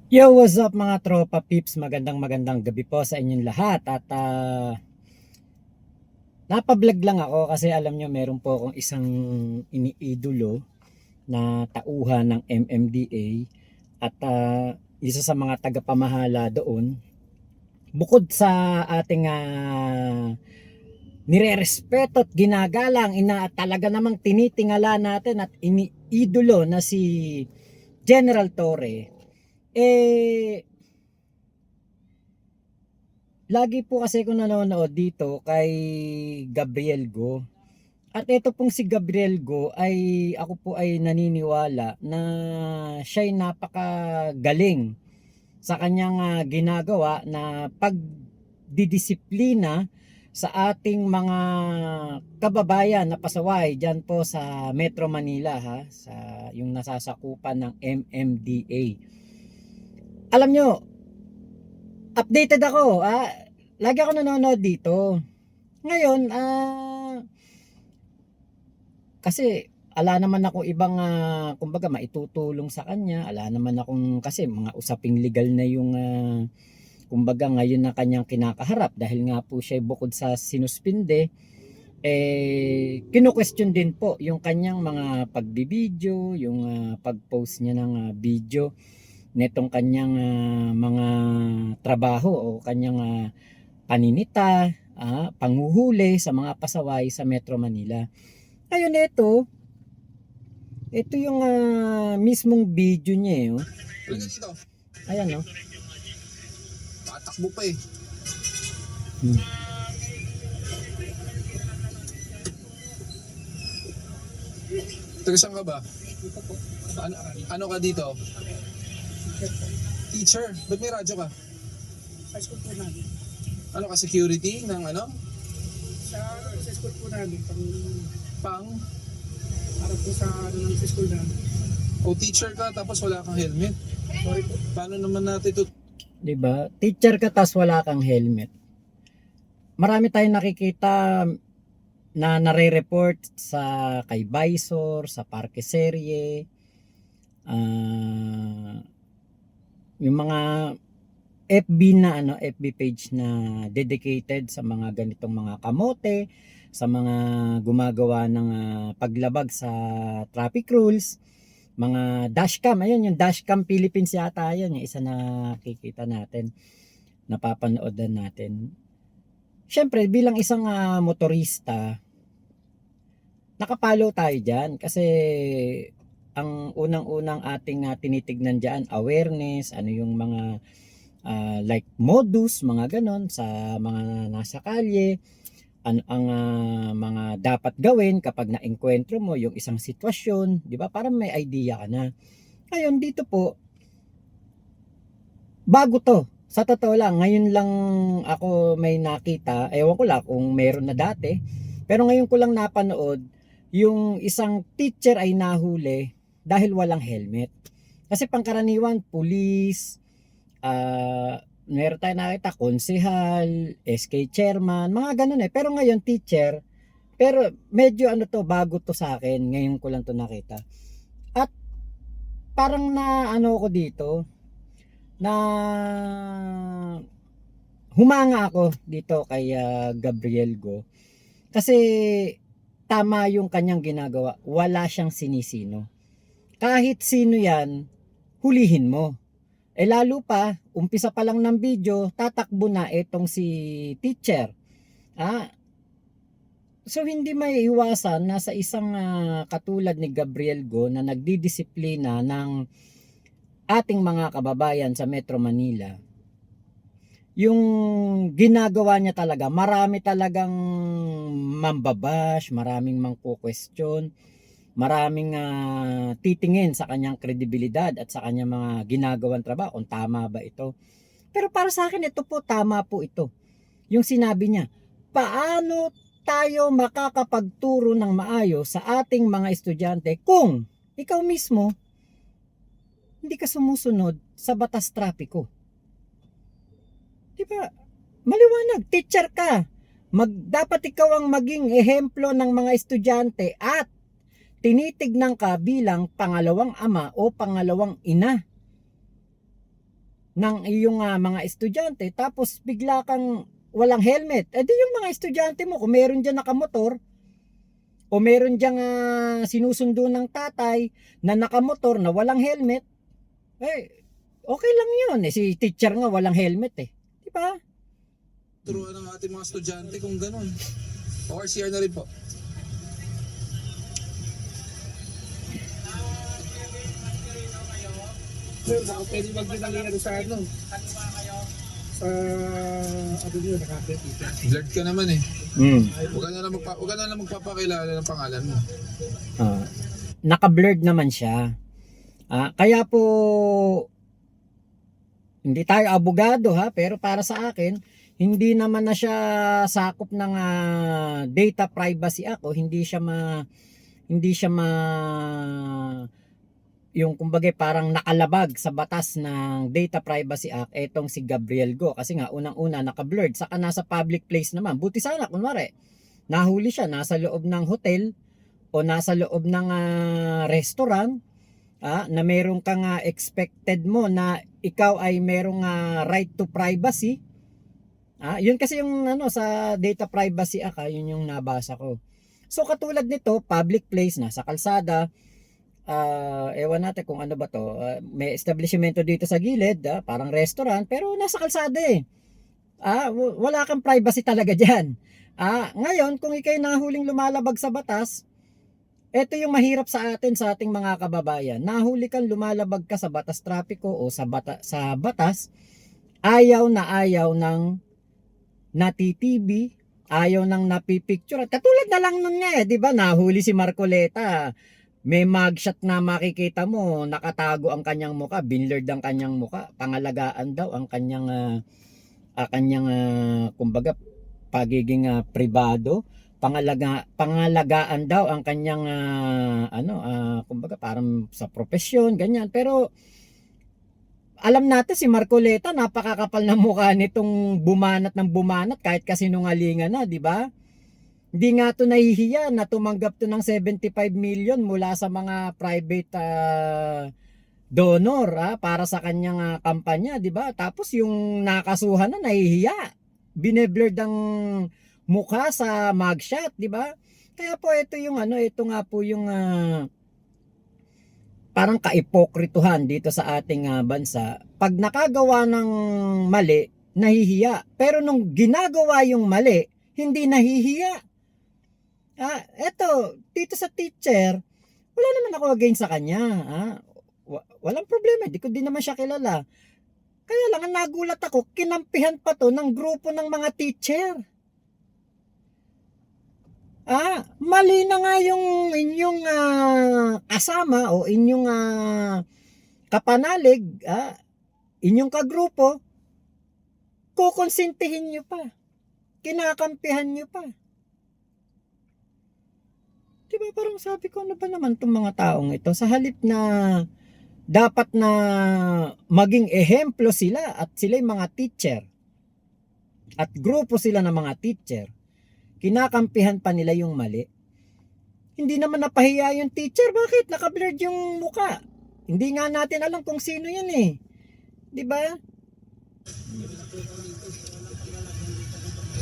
Yo, what's up mga tropa peeps? Magandang gabi po sa inyong lahat. At napablog lang ako kasi alam nyo meron po akong isang iniidolo na tauhan ng MMDA. At isa sa mga tagapamahala doon. Bukod sa ating nirerespeto at ginagalang, talaga namang tinitingala natin at iniidolo na si General Torre. Lagi po kasi ako nanonood dito kay Gabriel Go. At ito pong si Gabriel Go ay ako po ay naniniwala na siya'y napakagaling sa kanyang ginagawa na pagdidisiplina sa ating mga kababayan na pasaway diyan po sa Metro Manila, sa yung nasasakupan ng MMDA. Alam nyo, updated ako. Lagi ako nanonood dito. Ngayon, kasi ala naman ako ibang kumbaga maitutulong sa kanya. Ala naman akong kasi mga usaping legal na yung kumbaga ngayon na kanyang kinakaharap dahil nga po siya bukod sa sinuspinde kino-question din po yung kanyang mga pagbibideo, yung pag-post niya ng video netong kanyang mga trabaho o kanyang paninita, panghuhuli sa mga pasaway sa Metro Manila. Ngayon ito yung mismong video niya oh. Ayan oh. Tatakbo pa eh. Taga saan ka ba? Ano ka dito? Teacher. Ba't may radyo ka? Sa school po namin. Ano ka, security ng ano? Sa school po namin, Pang? para po sa sa school namin. O teacher ka tapos wala kang helmet. Sorry po. Paano naman natin ito? 'Di ba? Teacher ka tas wala kang helmet. Marami tayong nakikita na nare-report sa kay Visor, sa Parque Serie, yung mga FB na FB page na dedicated sa mga ganitong mga kamote, sa mga gumagawa ng paglabag sa traffic rules, mga dashcam. Ayun yung dashcam Philippines yata yun, yung isa na nakikita natin, napapanood natin. Syempre bilang isang motorista, nakapalo tayo dyan kasi ang unang-unang ating tinitignan dyan, awareness, ano yung mga like modus, mga ganon sa mga nasa kalye, ano ang mga dapat gawin kapag na-encuentro mo yung isang sitwasyon, di ba? Para may idea ka na. Ngayon dito po, bago to. Sa totoo lang, ngayon lang ako may nakita, ewan ko lang kung meron na dati, pero ngayon ko lang napanood yung isang teacher ay nahuli dahil walang helmet. Kasi pangkaraniwan, police, meron tayo nakita, konsehal, SK chairman, mga ganun eh. Pero ngayon, teacher, pero medyo bago to sa akin, ngayon ko lang to nakita. At parang na ako dito, na humanga ako dito kay Gabriel Go. Kasi tama yung kanyang ginagawa, wala siyang sinisino. Kahit sino yan, hulihin mo. Lalo pa, umpisa pa lang ng video, tatakbo na itong si teacher. So hindi may iwasan na sa isang katulad ni Gabriel Go na nagdidisiplina ng ating mga kababayan sa Metro Manila, yung ginagawa niya talaga, marami talagang mambabash, maraming mangko-question, maraming titingin sa kanyang kredibilidad at sa kanyang mga ginagawang trabaho kung tama ba ito. Pero para sa akin ito po, tama po ito. Yung sinabi niya, paano tayo makakapagturo ng maayos sa ating mga estudyante kung ikaw mismo hindi ka sumusunod sa batas trapiko? Di ba? Maliwanag, teacher ka. Dapat ikaw ang maging ehemplo ng mga estudyante at tinitignan ka bilang pangalawang ama o pangalawang ina. ng iyong mga estudyante, tapos bigla kang walang helmet. Eh di yung mga estudyante mo, kung meron dyan nakamotor, o meron dyan sinusundo ng tatay na nakamotor na walang helmet, eh okay lang yun. Eh si teacher nga walang helmet eh. Di ba? Turuan ng ating mga estudyante kung ganun. O RCR na rin po. Sir, baka pwede magdinali sa ano. Sa ano nyo, nakapit. Blurred ka naman eh. Mm. Huwag ka na lang magpapakilala ng pangalan mo. Naka-blurred naman siya. Kaya po hindi tayo abogado pero para sa akin hindi naman na siya sakop ng Data Privacy Act o hindi siya yung kumbaga parang nakalabag sa batas ng Data Privacy Act etong si Gabriel Go, kasi nga unang-una naka-blurred, saka nasa public place naman. Buti sana kunwari nahuli siya nasa loob ng hotel o nasa loob ng restaurant, na meron kang expected mo na ikaw ay merong right to privacy. Yun kasi yung sa Data Privacy Act, yun yung nabasa ko. So katulad nito, public place, nasa kalsada, ewan natin kung ano ba to, may establishmento dito sa gilid, parang restaurant, pero nasa kalsada eh. Wala kang privacy talaga dyan. Ngayon, kung ikay nahuling lumalabag sa batas, ito yung mahirap sa ating mga kababayan. Nahuli kang lumalabag ka sa batas trapiko o sa batas, ayaw ng natitibi, ayaw ng napipicture. Katulad na lang nun nga di ba? Nahuli si Marcoleta. May mugshot na makikita mo, nakatago ang kanyang muka, binlurred ang kanyang muka, pangalagaan daw ang kanyang kumbaga pagiging pribado, pangalagaan daw ang kanyang kumbaga parang sa profesyon, ganyan. Pero alam natin si Marcoleta, napakakapal ng mukha nitong bumanat kahit kasinungalingan na, di ba? Hindi nga to nahihiya na tumanggap to ng 75 million mula sa mga private donor para sa kanyang kampanya, di ba? Tapos yung nakasuhan na nahihiya. Bineblurred ang mukha sa mugshot, di ba? Kaya po ito nga po yung parang kaipokrituhan dito sa ating bansa. Pag nakagawa ng mali, nahihiya. Pero nung ginagawa yung mali, hindi nahihiya. Eto, dito sa teacher, wala naman ako against sa kanya. Walang problema, di ko din naman siya kilala. Kaya lang, ang nagulat ako, kinampihan pa to ng grupo ng mga teacher. Mali na nga yung inyong kasama o inyong kapanalig, inyong kagrupo, kukonsintihin nyo pa. Kinakampihan nyo pa. Diba parang sabi ko, ano ba naman itong mga taong ito? Sa halip na dapat na maging ehemplo sila at sila'y mga teacher at grupo sila ng mga teacher, kinakampihan pa nila yung mali. Hindi naman napahiya yung teacher. Bakit? Naka-blurred yung muka. Hindi nga natin alam kung sino yun eh. Diba?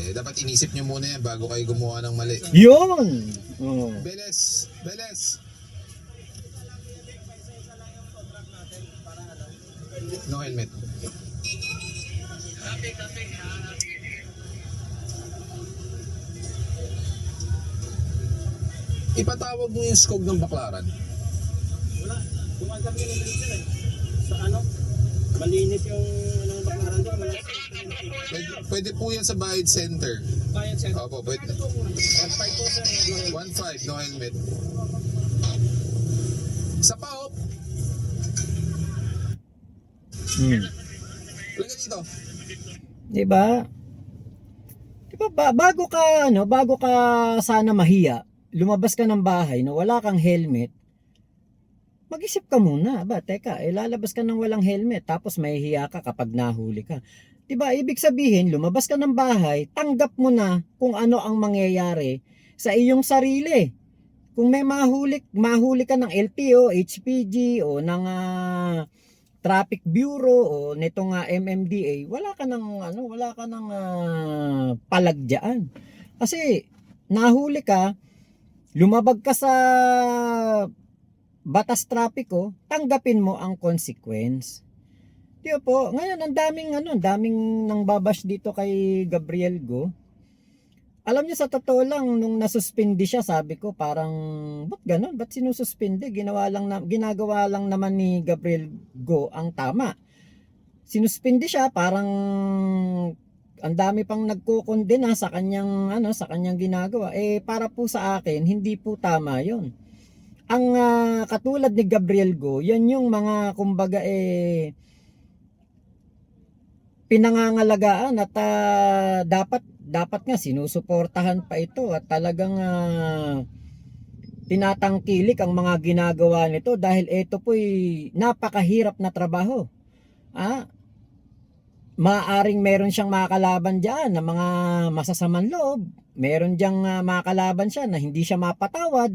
Dapat inisip nyo muna yan bago kayo gumawa ng mali. Yun! Oh. Beles! No helmet. Ipatawag mo yung skog ng Baklaran. Wala. Tumanggap nyo ng sila eh. Sa malinis yung Baklaran doon. Pwede po yan sa Bayad Center. Bayad center. Opo, pwede. 1.5 po sir. 1.5, no helmet. Sa PAOP. Lagyan dito. Diba? Bago ka sana mahiya, lumabas ka ng bahay na wala kang helmet, mag-isip ka muna. Teka, lalabas ka ng walang helmet, tapos mahihiya ka kapag nahuli ka. Diba? Ibig sabihin, lumabas ka ng bahay, tanggap mo na kung ano ang mangyayari sa iyong sarili. Kung may mahuli ka ng LTO, HPG o ng Traffic Bureau o nitong MMDA, wala ka ng palagyan. Kasi nahuli ka, lumabag ka sa batas trapiko, tanggapin mo ang consequence. Di ba po? Ngayon ang daming nang babash dito kay Gabriel Go. Alam niyo, sa totoo lang, nung nasuspindi siya, sabi ko parang, ba't ganun? Ba't sinususpindi? Ginagawa lang naman ni Gabriel Go ang tama. Sinuspindi siya, parang ang dami pang nagkukondena sa kanyang ginagawa. Para po sa akin, hindi po tama 'yon. Ang katulad ni Gabriel Go, yan yung mga kumbaga pinangangalagaan at dapat nga sinusuportahan pa ito at talagang tinatangkilik ang mga ginagawa nito dahil ito po'y napakahirap na trabaho. Maaring meron siyang makakalaban diyan na mga masasamang loob, meron diyang makakalaban siya na hindi siya mapatawad.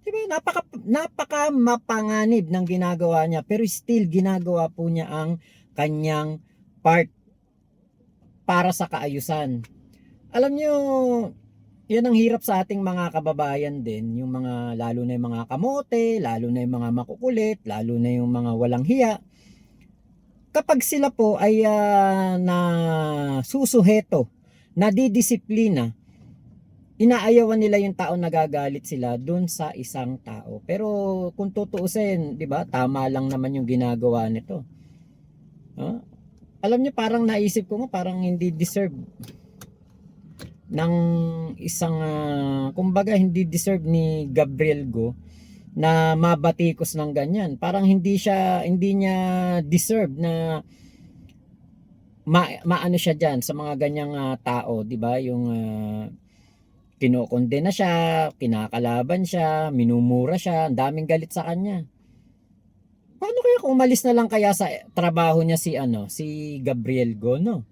Diba? Napaka mapanganib ng ginagawa niya, pero still ginagawa po niya ang kanyang part para sa kaayusan. Alam niyo, yan ang hirap sa ating mga kababayan din, yung mga, lalo na yung mga kamote, lalo na yung mga makukulit, lalo na yung mga walang hiya. Kapag sila po ay na susuheto, nadidisiplina, inaayawan nila yung tao, nagagalit sila dun sa isang tao. Pero kung tutuusin, 'di ba? Tama lang naman yung ginagawa nito. Alam niyo, parang naisip ko nga, parang hindi deserve ng isang kumbaga hindi deserve ni Gabriel Go na mabatikos ng ganyan. Parang hindi niya deserve na maano siya diyan sa mga ganyang tao, 'di ba? Yung kinokondena siya, kinakalaban siya, minumura siya, ang daming galit sa kanya. Paano kaya kung umalis na lang kaya sa trabaho niya si Gabriel Go, no?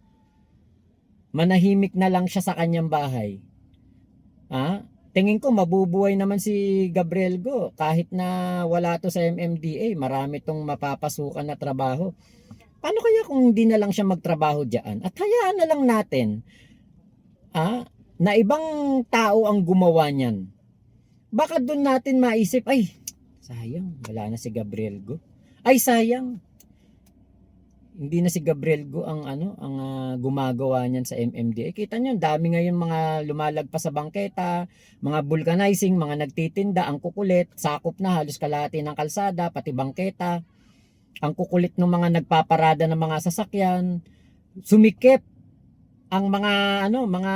Manahimik na lang siya sa kanyang bahay. Tingin ko mabubuhay naman si Gabriel Go kahit na wala to sa MMDA, marami tong mapapasukan na trabaho. Paano kaya kung hindi na lang siya magtrabaho diyan at hayaan na lang natin na ibang tao ang gumawa niyan? Baka doon natin maisip, ay, sayang, wala na si Gabriel Go. Ay, sayang, hindi na si Gabriel Go ang gumagawa niyan sa MMDA. Kita niyo, dami ngayon mga lumalagpas sa bangketa, mga vulcanizing, mga nagtitinda, ang kukulit, sakop na halos kalahati ng kalsada, pati bangketa. Ang kukulit ng mga nagpaparada ng mga sasakyan, sumikip ang mga mga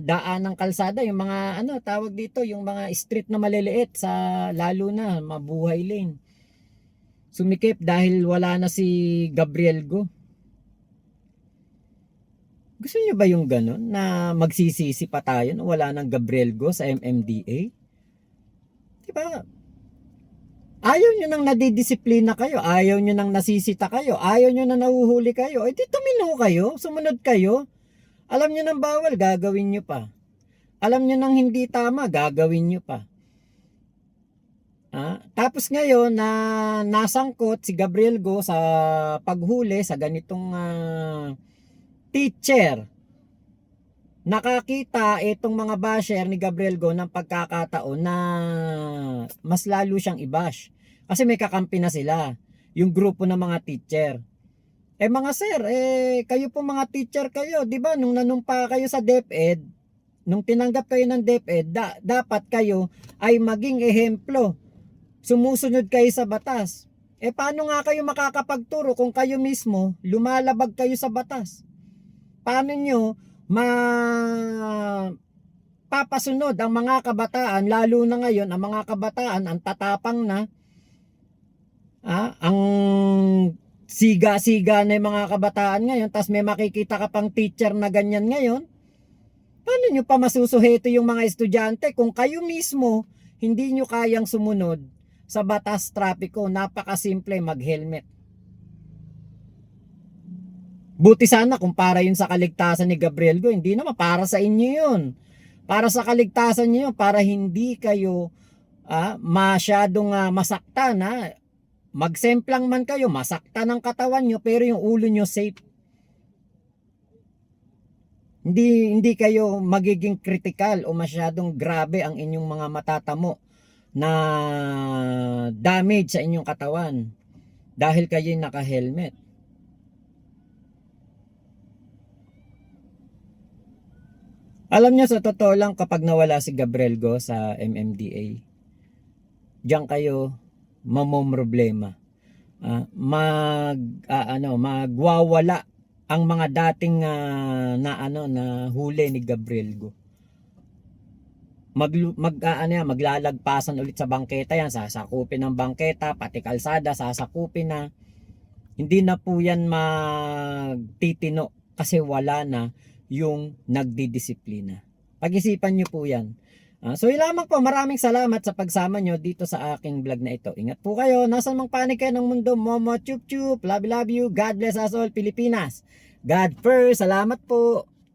daan ng kalsada, yung mga tawag dito, yung mga street na maliliit sa lalo na mabuhay lane. Sumikip dahil wala na si Gabriel Go. Gusto niyo ba yung ganon na magsisisi pa tayo na wala ng Gabriel Go sa MMDA? Diba? Ayaw nyo nang nadidisiplina kayo, ayaw nyo nang nasisita kayo, ayaw nyo nang nahuhuli kayo, di tumino kayo, sumunod kayo. Alam nyo nang bawal, gagawin nyo pa. Alam nyo nang hindi tama, gagawin nyo pa. Tapos ngayon na nasangkot si Gabriel Go sa paghuli sa ganitong teacher, nakakita itong mga basher ni Gabriel Go ng pagkakataon na mas lalo siyang i-bash. Kasi may kakampi na sila, yung grupo ng mga teacher. Mga sir, kayo po mga teacher kayo, di ba? Nung nanumpa kayo sa DepEd, nung tinanggap kayo ng DepEd, dapat kayo ay maging ehemplo. Sumusunod kayo sa batas. Paano nga kayo makakapagturo kung kayo mismo lumalabag kayo sa batas? Paano nyo papasunod ang mga kabataan, lalo na ngayon ang mga kabataan ang tatapang na, ang siga-siga na yung mga kabataan ngayon, tas may makikita ka pang teacher na ganyan ngayon. Paano nyo pa masusuheto yung mga estudyante kung kayo mismo hindi nyo kayang sumunod sa batas trapiko? Napakasimple, mag-helmet. Buti sana kung para yun sa kaligtasan ni Gabriel Go, hindi naman para sa inyo yun. Para sa kaligtasan niyo, para hindi kayo masyadong masaktan. magsemplang man kayo, masakta ng katawan nyo, pero yung ulo nyo safe. Hindi kayo magiging critical o masyadong grabe ang inyong mga matatamo na damage sa inyong katawan dahil kayo naka-helmet. Alam niyo, sa totoo lang, kapag nawala si Gabriel Go sa MMDA, diyan kayo mamomroblema. Magwawala ang mga dating na huli ni Gabriel Go. Maglalagpasan ulit sa bangketa yan, sasakupin ng bangketa, pati kalsada sasakupin na. Hindi na po yan magtitino kasi wala na yung nagdidisiplina. Pag-isipan nyo po yan. So yun lamang po, maraming salamat sa pagsama nyo dito sa aking vlog na ito. Ingat po kayo, nasan mang panig kayo ng mundo, momo chup chup, love you, God bless us all, Pilipinas. God first, salamat po.